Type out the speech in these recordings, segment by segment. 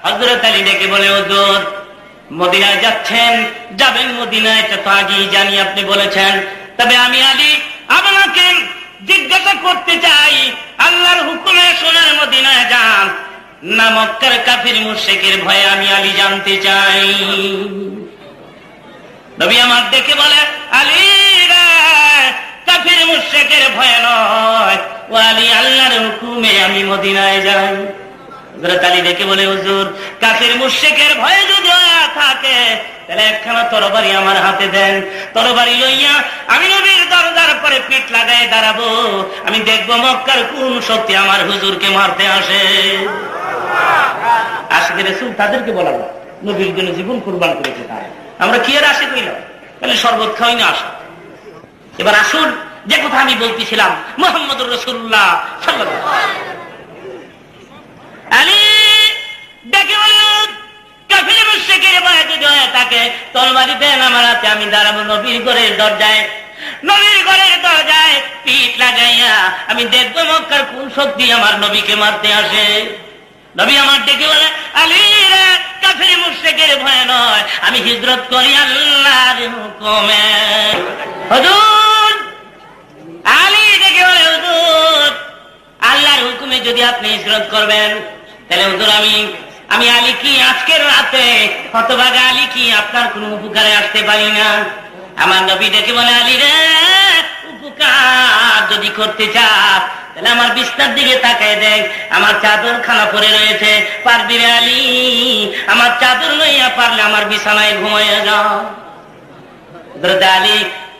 হযরত আলী ডেকে বলে, হুজুর মদিনায় যাচ্ছেন, যাবেন মদিনায়, এটা তো আগেই জানি, আপনি বলেছেন। তবে আমি আলী আপনাকে জিজ্ঞাসা করতে চাই, আল্লাহর হুকুমে সোনার মদিনায় যান না মক্কার কাফির মুশরিকের ভয়ে, আমি আলী জানতে চাই। নবী আমার দেখে বলে, আলী রে, কাফির মুশরিকের ভয়ে নয়, ও আলী আল্লাহর হুকুমে আমি মদিনায় যাই। হযরত আলী দেখে বলে, হুজুর কাফির মুশরিকের ভয়ে যদি থাকে তাহলে একখানা তরবারি আমার হাতে দেন, তরবারি লইয়া আমি নবীর দরজার পরে পিঠ লাগাই দাঁড়াবো, আমি দেখবো মক্কার কোন শক্তি আমার হুজুরকে মারতে আসে। আশিকের রাসূল তাদেরকে বলা যায় নবীর জন্য জীবন কুরবান করেছে তারা। আমরা কি আর আশিক হইলাম? তাহলে শরবত খাওয়াই না আসা। এবার আসুন, যে কথা আমি বলতেছিলাম, মুহাম্মদুর রাসূলুল্লাহ সাল্লাল্লাহু আলাইহি ওয়াসাল্লাম আলী দেখে বলে, কাফির মুশরিকের ভয়ে যদি হয় তাকে তরবারি দেন আমার হাতে, আমি দাঁড়াবো নবীর ঘরের দরজায়, নবীর ঘরের দরজায় পিঠ লাগাইয়া আমি দেখবো মক্কার কোন শক্তি আমার নবীকে মারতে আসে। নবী আমার ডেকে বলে, আলী রে, কাফির মুশরিকের ভয় নয়, আমি হিজরত করি আল্লাহর হুকুমে। হুজুর আলী ডেকে বলে, হুজুর আল্লাহর হুকুমে যদি আপনি হিজরত করবেন তাহলে হুজুর আমি আলী কি আজকের রাতে হতভাগা আলী কি আপনার কোন উপকারে আসতে পারি না? আমার নবী ডেকে বলে, আলী রে, উপকার যদি করতে চাস তাহলে আমার বিছনার দিকে তাকায় দেখ, আমার চাদর খানা পরে রয়েছে, পারবি রে আলী? আমার চাদর লইয়া পারলে আমার বিছানায় ঘুমাইয়া যাও। হযরত আলী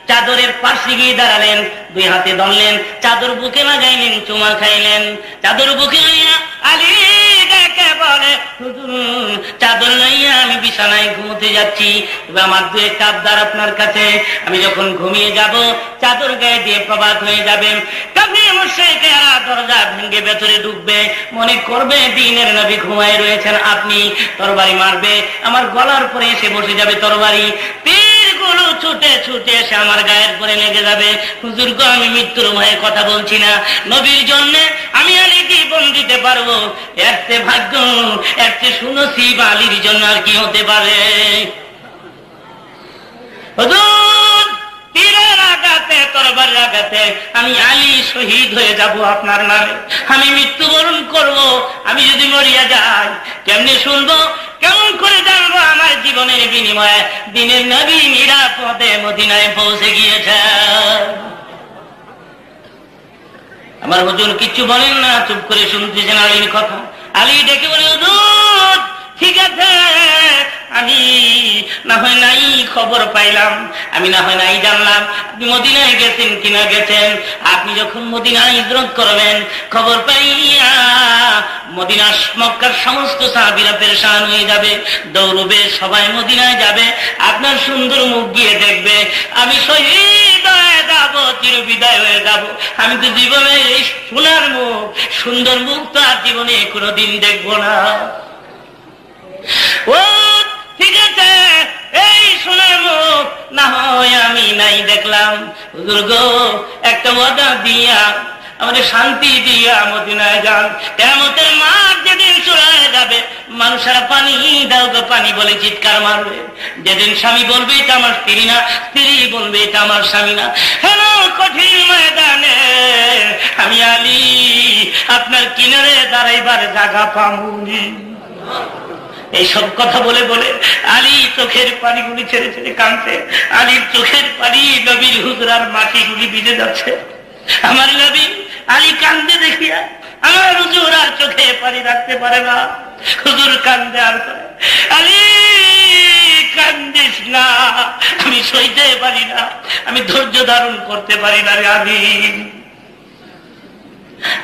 চাদরের পাশে গিয়ে দাঁড়ালেন, দুই হাতে ধরলেন, চাদর বুকে লাগাইলেন, চুমা খাইলেন। চাদর বুকে লইয়া আলী ডেকে বলে, হুজুর চাদর লইয়া আমি বিছানায় ঘুমোতে যাচ্ছি, তবে আমার দু একটা আবদার আপনার কাছে, আমি যখন ঘুমিয়ে যাব চাদর গায়ে দিয়ে প্রভাত হয়ে যাবে, কাফির মুশরিকেরা দরজা ভেঙে ভেতরে ঢুকবে, মনে করবে দ্বীনের নবী ঘুমায় রয়েছেন, আপনি তরবারি মারবে, আমার গলার পরে এসে বসে যাবে তরবারি, তীরগুলো ছুটে ছুটে এসে আমার গায়ের পরে লেগে যাবে। হুজুর গো, আমি মৃত্যুর ভয়ে কথা বলছি না, নবীর জন্য আমি আলী জীবন দিতে পারবো, এর চেয়ে ভাগ্য, এর চেয়ে সুনসিব আলীর জন্য আর কি হতে পারে? হুজুর তীরের আঘাতে, তরবারির আঘাতে আমি আলী শহীদ হয়ে যাব আপনার নামে, আমি মৃত্যুবরণ করব, আমি যদি মরিয়া যাই কেমনে শুনবো, কেমন করে জানবো আমার জীবনের বিনিময়ে দ্বীনের নবী নিরাপদে মদিনায় পৌঁছে গিয়েছে? আমার হুজুর কিচ্ছু বলেন না, চুপ করে শুনতেছেন আলীর কথা। আলী ডেকে বলে, হুজুর ঠিক আছে, আমি না হয় নাই খবর পাইলাম, আমি না হয় নাই জানলাম আপনি মদিনায় গেছেন কিনা গেছেন। আপনি যখন মদিনায় হিজরত করবেন খবর পাইয়া মদিনা মক্কার সমস্ত সাহাবীরা পেরেশান হয়ে যাবে, দৌড়বে, সবাই মদিনায় যাবে, আপনার সুন্দর মুখ গিয়ে দেখবে, আমি শহীদ হয়ে যাব, চিরবিদায় হয়ে যাব। আমি তো জীবনে এই সোনার মুখ, সুন্দর মুখ তো আর জীবনে কোনোদিন দেখবো না। ও ঠিক আছে, এই সোনার মুখ না হয় আমি নাই দেখলাম, হুজুর গো একটা ওয়াদা দিয়া আমাদের শান্তি দিয়া মদিনায় যান, কিয়ামতের মাঠ যেদিন চলে যাবে মানুষেরা পানি দাও গো পানি বলে চিৎকার মারবে, যেদিন স্বামী বলবে এটা আমার স্ত্রী না, স্ত্রী বলবে এটা আমার স্বামী না, হেন কঠিন ময়দানে আমি আলী আপনার কিনারে দাঁড়াইবার জায়গা পামুনি। এইসব কথা বলে বলে আলী চোখের পানিগুলি ছেড়ে ছেড়ে কাঁদছে, আলীর চোখের পানি নবীর হুজরার মাটিগুলি ভিজে যাচ্ছে। আমার নবী আলী কান্দে দেখিয়া আমার হুজুর আর চোখে পানি রাখতে পারে না, হুজুর কান্দে আর করে, আলী কান্দিস না, আমি সইতে পারি না, আমি ধৈর্য ধারণ করতে পারি না রে আলী।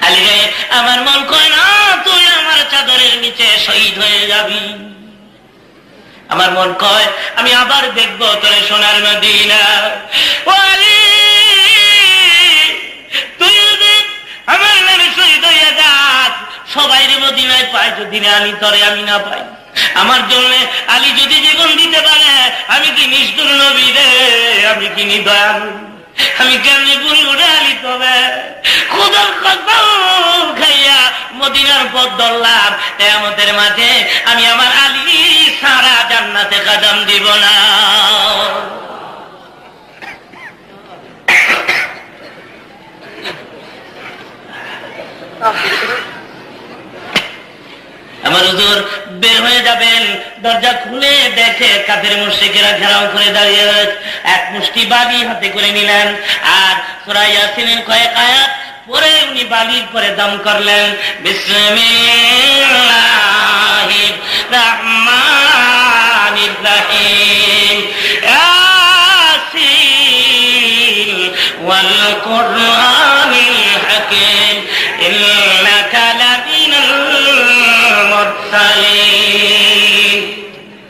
আলী রে, আমার মন কয় না তুই আমার চাদরের নিচে শহীদ হয়ে যাবি, আমার মন কয় আমি আবার দেখবো তোরে সোনার মদিনা। ও আলী, তুই যদি আমার নামে শহীদ হয়ে যাস সবাই রে মদিনায় পাই, যদি আলী তরে আমি না পাই, আমার জন্য আলী যদি জীবন দিতে পারে, আমি কি নিষ্ঠুর নবী রে, আমি কি নিদয়ালু, আমি কেমনি বুলবুলে আলী তবে খুদার কসম খাইয়া মদিনার পথ ধরলাম, কিয়ামতের মাঠে আমি আমার আলী সারা জান্নাতে কদম দিব না। আমার হুজুর বের হয়ে যাবেন, দরজা খুলে দেখে কাফের মুশরিকেরা ঘেরাও করে দাঁড়িয়ে রয়েছে। এক মুষ্টি বালি হাতে করে নিলেন আর সূরা ইয়াসিনের কয়েক আয়াত পরে উনি বালির পরে দম করলেন, বিসমিল্লাহির রাহমানির রাহিম, ইয়াসিন ওয়াল কুরআনিল হাকীম, ইন্নাকা লামিনাল মুরসালিন।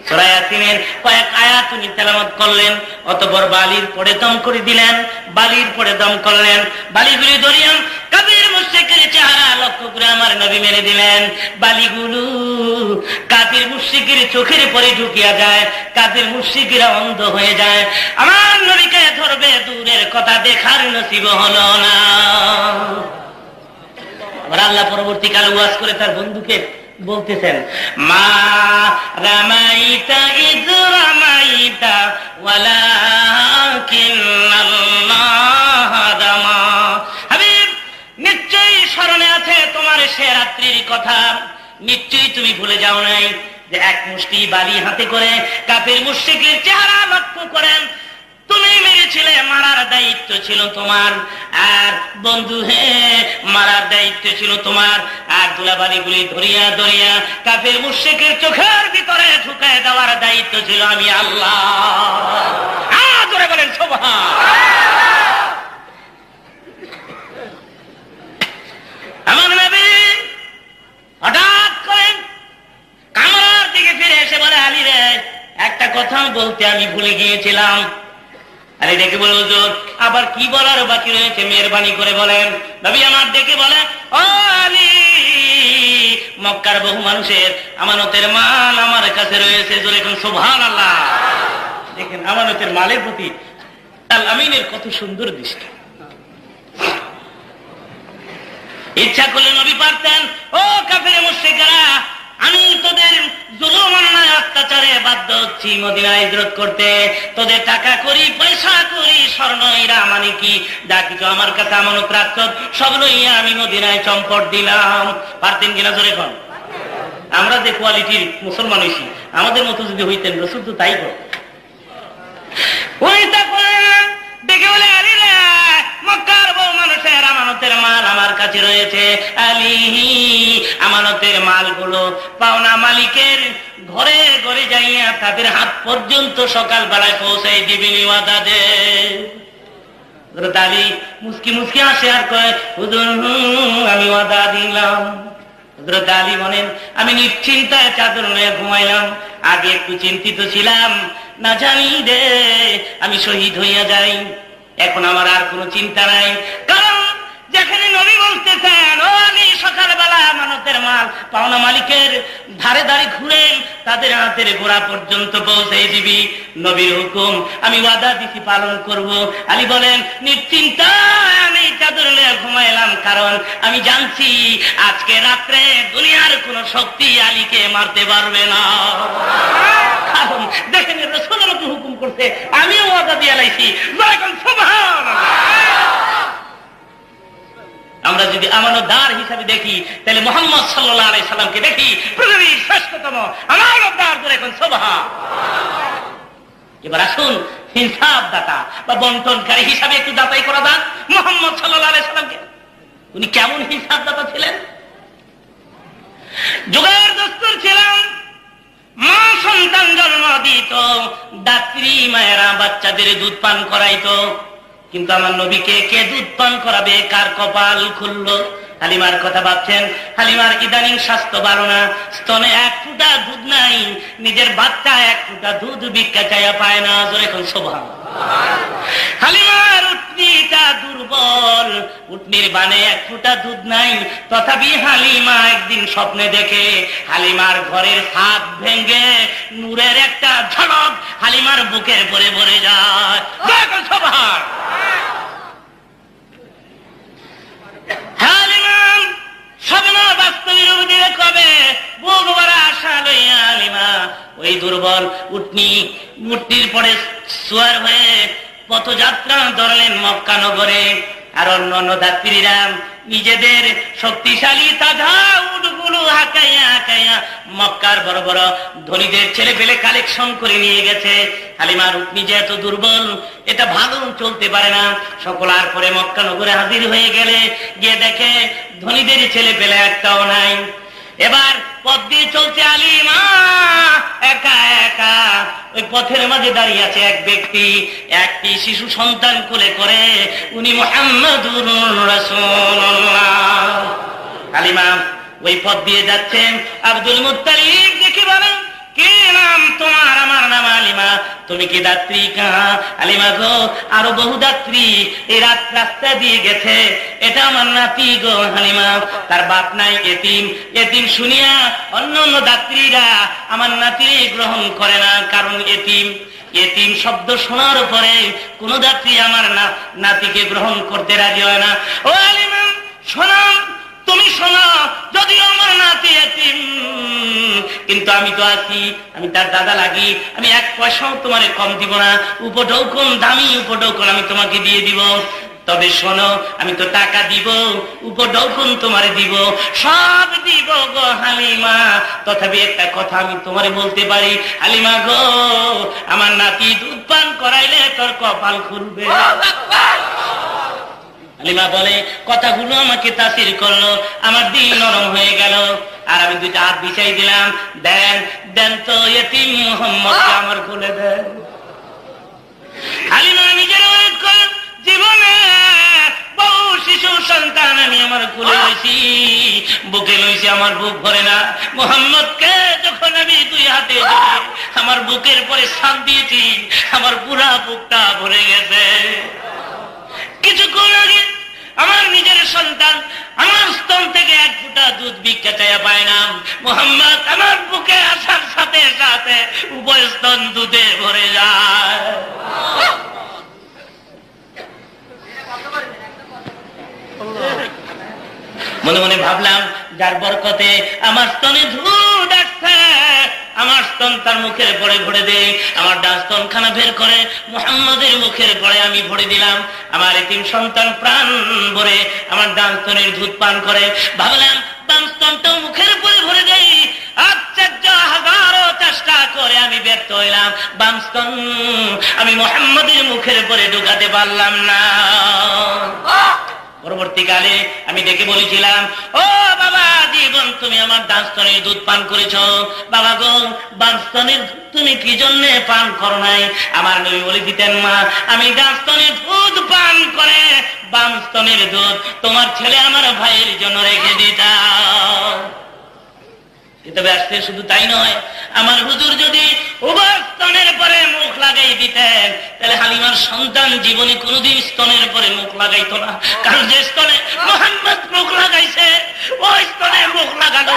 সূরা ইয়াসিনের কয়েক আয়াত উনি তেলাওয়াত করলেন, অতঃপর বালির পরে দম করে দিলেন, বালির পরে দম করলেন, বালিগুলি ধরিয়া কাফির মুশরিকের চেহারা লক্ষ্য করে আমার নবী মেরে দিলেন। বালিগুলো কাফির মুশরিকের চোখের পরে ঢুকিয়া যায়, কাফির মুশরিকরা অন্ধ হয়ে যায়। আমার নবীকে ধরবে দূরের কথা, দেখার নসিব হলো না। আল্লাহ পরবর্তীকালে ওয়াজ করে তার বন্ধুকে বলতেছেন, মা রামাইতা ইয রামাইতা ওয়ালাকিন্নাল্লাহ রামা। হাবিব, নিশ্চয়ই স্মরণে আছে তোমার সে রাত্রির কথা, নিশ্চয়ই তুমি ভুলে যাও নাই যে এক মুষ্টি বালি হাতে করে কাফের মুশরিকের চেহারা লক্ষ্য করেন তুমি মেরেছিলে, মারার দায়িত্ব ছিল তোমার। আর বন্ধু হে, মারার দায়িত্ব ছিল তোমার। আর ধুলাবালিগুলি ধরিয়া ধরিয়া কাফের মুশরিকের চোখের ভিতরে ঢুকায় দেওয়ার দায়িত্ব ছিল আমি আল্লাহ। জোরে বলেন সুবহান। আমার নবী হঠাৎ করে কামরার দিকে ফিরে এসে বলে, আলী রে, একটা কথা বলতে আমি ভুলে গিয়েছিলাম। আরে ডেকে বলে, হুজুর আবার কি বলার বাকি রয়েছে, মেহেরবানি করে বলেন। নবী আমার ডেকে বলে, ও আলী, মক্কার বহু মানুষের আমানতের মাল আমার কাছে রয়েছে। জোরে কোন সুবহানাল্লাহ। দেখেন আমানতের মালের প্রতি আল আমিনের কত সুন্দর দৃষ্টি। ইচ্ছা করলে নবী পারতেন, ও কাফের মুশরিকরা, আমি তোদের জুলুম অন্যায় অত্যাচারে বাধ্য হচ্ছি মদিনায় হিজরত করতে, তোদের টাকা করি, পয়সা করি, স্বর্ণ হীরা মানিকি যা কিছু আমার কাছে আমানত রাখত সব লইয়া আমি মদিনায় চম্পট দিলাম। পারতেন কিনা জোরে কোন? আমরা যে কোয়ালিটির মুসলমান হইছি, আমাদের মতো যদি হইতেন রাসূল তো তাই করতেন। দেখে বলে, আলী রে, মক্কার বহু মানুষের আমানতের মাল আমার কাছে রয়েছে। আলী, আমানতের মালগুলো পাওনা মালিকের ঘরে ঘরে যাইয়া তাদের হাত পর্যন্ত সকাল বেলায় পৌঁছাই দিবিনি, ওয়াদা দে। আলী মুস্কি মুস্কি আসে আর কয়, হুজুর আমি ওয়াদা দিলাম। হযরত আলী বলেন, আমি নিশ্চিন্তায় চাদর নিয়ে ঘুমাইলাম। আগে একটু চিন্তিত ছিলাম, না জানি রে আমি শহীদ হইয়া যাই। এখন আমার আর কোনো চিন্তা নাই, কারণ যেখানে নবী বলতেছেন, ও আলী, সকালবেলা আমানতের মাল পাওনা মালিকের ধারে ধারে ঘুরে তাদের হাতের গোড়া পর্যন্ত পৌঁছে দিবি। নবীর হুকুম আমি ওয়াদা দিছি, পালন করব। আলী বলেন, নিশ্চিন্তায় আমি চাদর নিয়ে ঘুমাইলাম, কারণ আমি জানছি আজকে রাত্রে দুনিয়ার কোন শক্তি আলীকে মারতে পারবে না। কারণ দেখেন রাসূল আমাকে হুকুম করতে, আমিও ওয়াদা দিয়ে লাইছি। আমরা যদি আমানতদার হিসাবে দেখি, তাহলে মুহাম্মদ সাল্লাল্লাহু আলাইহি সাল্লামকে দেখি পৃথিবীর শ্রেষ্ঠতম আমানতদার। এখন সুবহান। এবার আসুন হিসাব দাতা বা বন্টনকারী হিসাবে একটু যাচাই করা যাক মুহাম্মদ সাল্লাল্লাহু আলাইহি সাল্লামকে। উনি কেমন হিসাব দাতা ছিলেন? যুগের দস্তুর ছিলেন, মা সন্তান জন্ম দিত, দাত্রী মায়েরা বাচ্চাদের দুধ পান করাইতো। কিন্তু আমার নবীকে কে দুধ পান করাবে? কার কপাল খুললো? হালিমার কথা ভাবছেন। হালিমার ইদানিং স্বাস্থ্য ভালো না, স্তনে এক ফোঁটা দুধ নাই, নিজের বাচ্চা এক ফোঁটা দুধ ভিক্ষা চাইয়া পায় না। জোরে কোন সুবহান। হালিমার উটনিটা দুর্বল, উটনির বানে এক ফোঁটা দুধ নাই। তথাপি হালিমা একদিন স্বপ্নে দেখে হালিমার ঘরের ছাদ ভেঙে নূরের একটা ঝলক হালিমার বুকের পরে ভরে যায়। জোরে কোন সুবহান। মূর্তির পরে সুয়ার হয়ে পথযাত্রা ধরলেন মক্কা নগরে। আর অন্য অন্য যাত্রীরা নিজেদের শক্তিশালী তাজা উটগুলো হাঁকাইয়া হাঁকাইয়া মক্কার বড় বড় ধনীদের ছেলে পেলে কালেকশন করে নিয়ে গেছে। হালিমার উট নিজে এত দুর্বল, এটা ভালো চলতে পারে না। সকল আর পরে মক্কা নগরে হাজির হয়ে গেলে গিয়ে দেখে ধনীদের ছেলে পেলে একটাও নাই। এবার পথ দিয়ে চলছে হালিমা একা একা। ওই পথের মাঝে দাঁড়িয়ে আছে এক ব্যক্তি, একটি শিশু সন্তান কোলে করে, উনি মুহাম্মাদুর রাসূলুল্লাহ। হালিমা ওই পথ দিয়ে যাচ্ছেন। আব্দুল মুত্তালিব দেখে বলেন, কি নাম তোমার? আমার নাম হালিমা। তুমি কি যাত্রী? কাহা? হালিমা গো, আরো বহু যাত্রী এই রাস্তা দিয়ে গেছে, এটা আমার নাতি গো হালিমা। তার বাপ নাই, এতিম। এতিম শুনিয়া অন্য অন্য যাত্রীরা আমার নাতি গ্রহণ করে না, কারণ এতিম। এতিম শব্দ শোনার পরে কোন যাত্রী আমার নাতিকে গ্রহণ করতে রাজি হয় না। ও হালিমা শোনো, তুমি শোনো, যদিও আমার নাতি এতিম, কিন্তু আমি তো আছি, আমি তার দাদা লাগি, আমি এক পয়সাও তোমারে কম দিব না। উপঢৌকন, দামি উপঢৌকন আমি তোমাকে দিয়ে দিব। তবে শোনো, আমি তো টাকা দিব, উপঢৌকন তোমারে দিব, সব দিব গো হালিমা। তথাপি একটা কথা আমি তোমারে বলতে পারি, হালিমা গো, আমার নাতি দুধ পান করাইলে তোর কপাল খুলবে। হালিমা বলে, কথাগুলো আমাকে তাসির করলো, আমার দিল নরম হয়ে গেল। আর আমি দুইটা হাত বিছাই দিলাম, দেন দেন তো এতিম মুহাম্মদকে আমার কোলে দেন। হালিমা নিজের জীবনে বহু শিশু সন্তান আমি আমার কোলে লইছি, বুকে লইছি, আমার বুক ভরে না। মুহাম্মদকে যখন আমি দুই হাতে আমার বুকের পরে ছাপ দিয়েছি, আমার পুরা বুকটা ভরে গেছে। কিছুক্ষণ আগে আমার নিজের সন্তান আমার স্তন থেকে এক ফুটা দুধ ভিক্ষা চাইয়া পায় না। মুহাম্মদ আমার বুকে আসার সাথে সাথে উভয় স্তন দুধে ভরে যায়। মনে মনে ভাবলাম, যার বরকতে আমার স্তনে দুধ আসছে, আমার স্তন তার মুখের পরে ভরে দেয়। আমার ডান স্তন খানা বের করে মুহাম্মদের মুখের পরে আমি ভরে দিলাম। আমার এতিম সন্তান প্রাণ ভরে আমার ডান স্তনের দুধ পান করে। ভাবলাম বাম স্তনটাও মুখের পরে ভরে দেই। আশ্চর্য, হাজারো চেষ্টা করে আমি ব্যর্থ হইলাম, বাম স্তন আমি মুহাম্মদের মুখের পরে ঢুকাতে পারলাম না। পরবর্তীকালে আমি ডেকে বলেছিলাম, ও বাবা জীবন, তুমি আমার ডান স্তনের দুধ পান করেছ। বাবা গো, বাম স্তনের তুমি কি জন্য পান করো নাই? আমার নবী বলে দিতেন, মা আমি ডান স্তনের দুধ পান করে বাম স্তনের দুধ তোমার ছেলে আমার ভাইয়ের জন্য রেখে দিতাম। তবে আসতে শুধু তাই নয়, আমার হুজুর যদি উভয় স্তনের পরে মুখ লাগাই দিতেন, তাহলে হালিমার সন্তান জীবনে কোনোদিন স্তনের পরে মুখ লাগাইতো না। কারণ যে স্তনে মুহাম্মদ মুখ লাগাইছে, ওই স্তনে মুখ লাগানো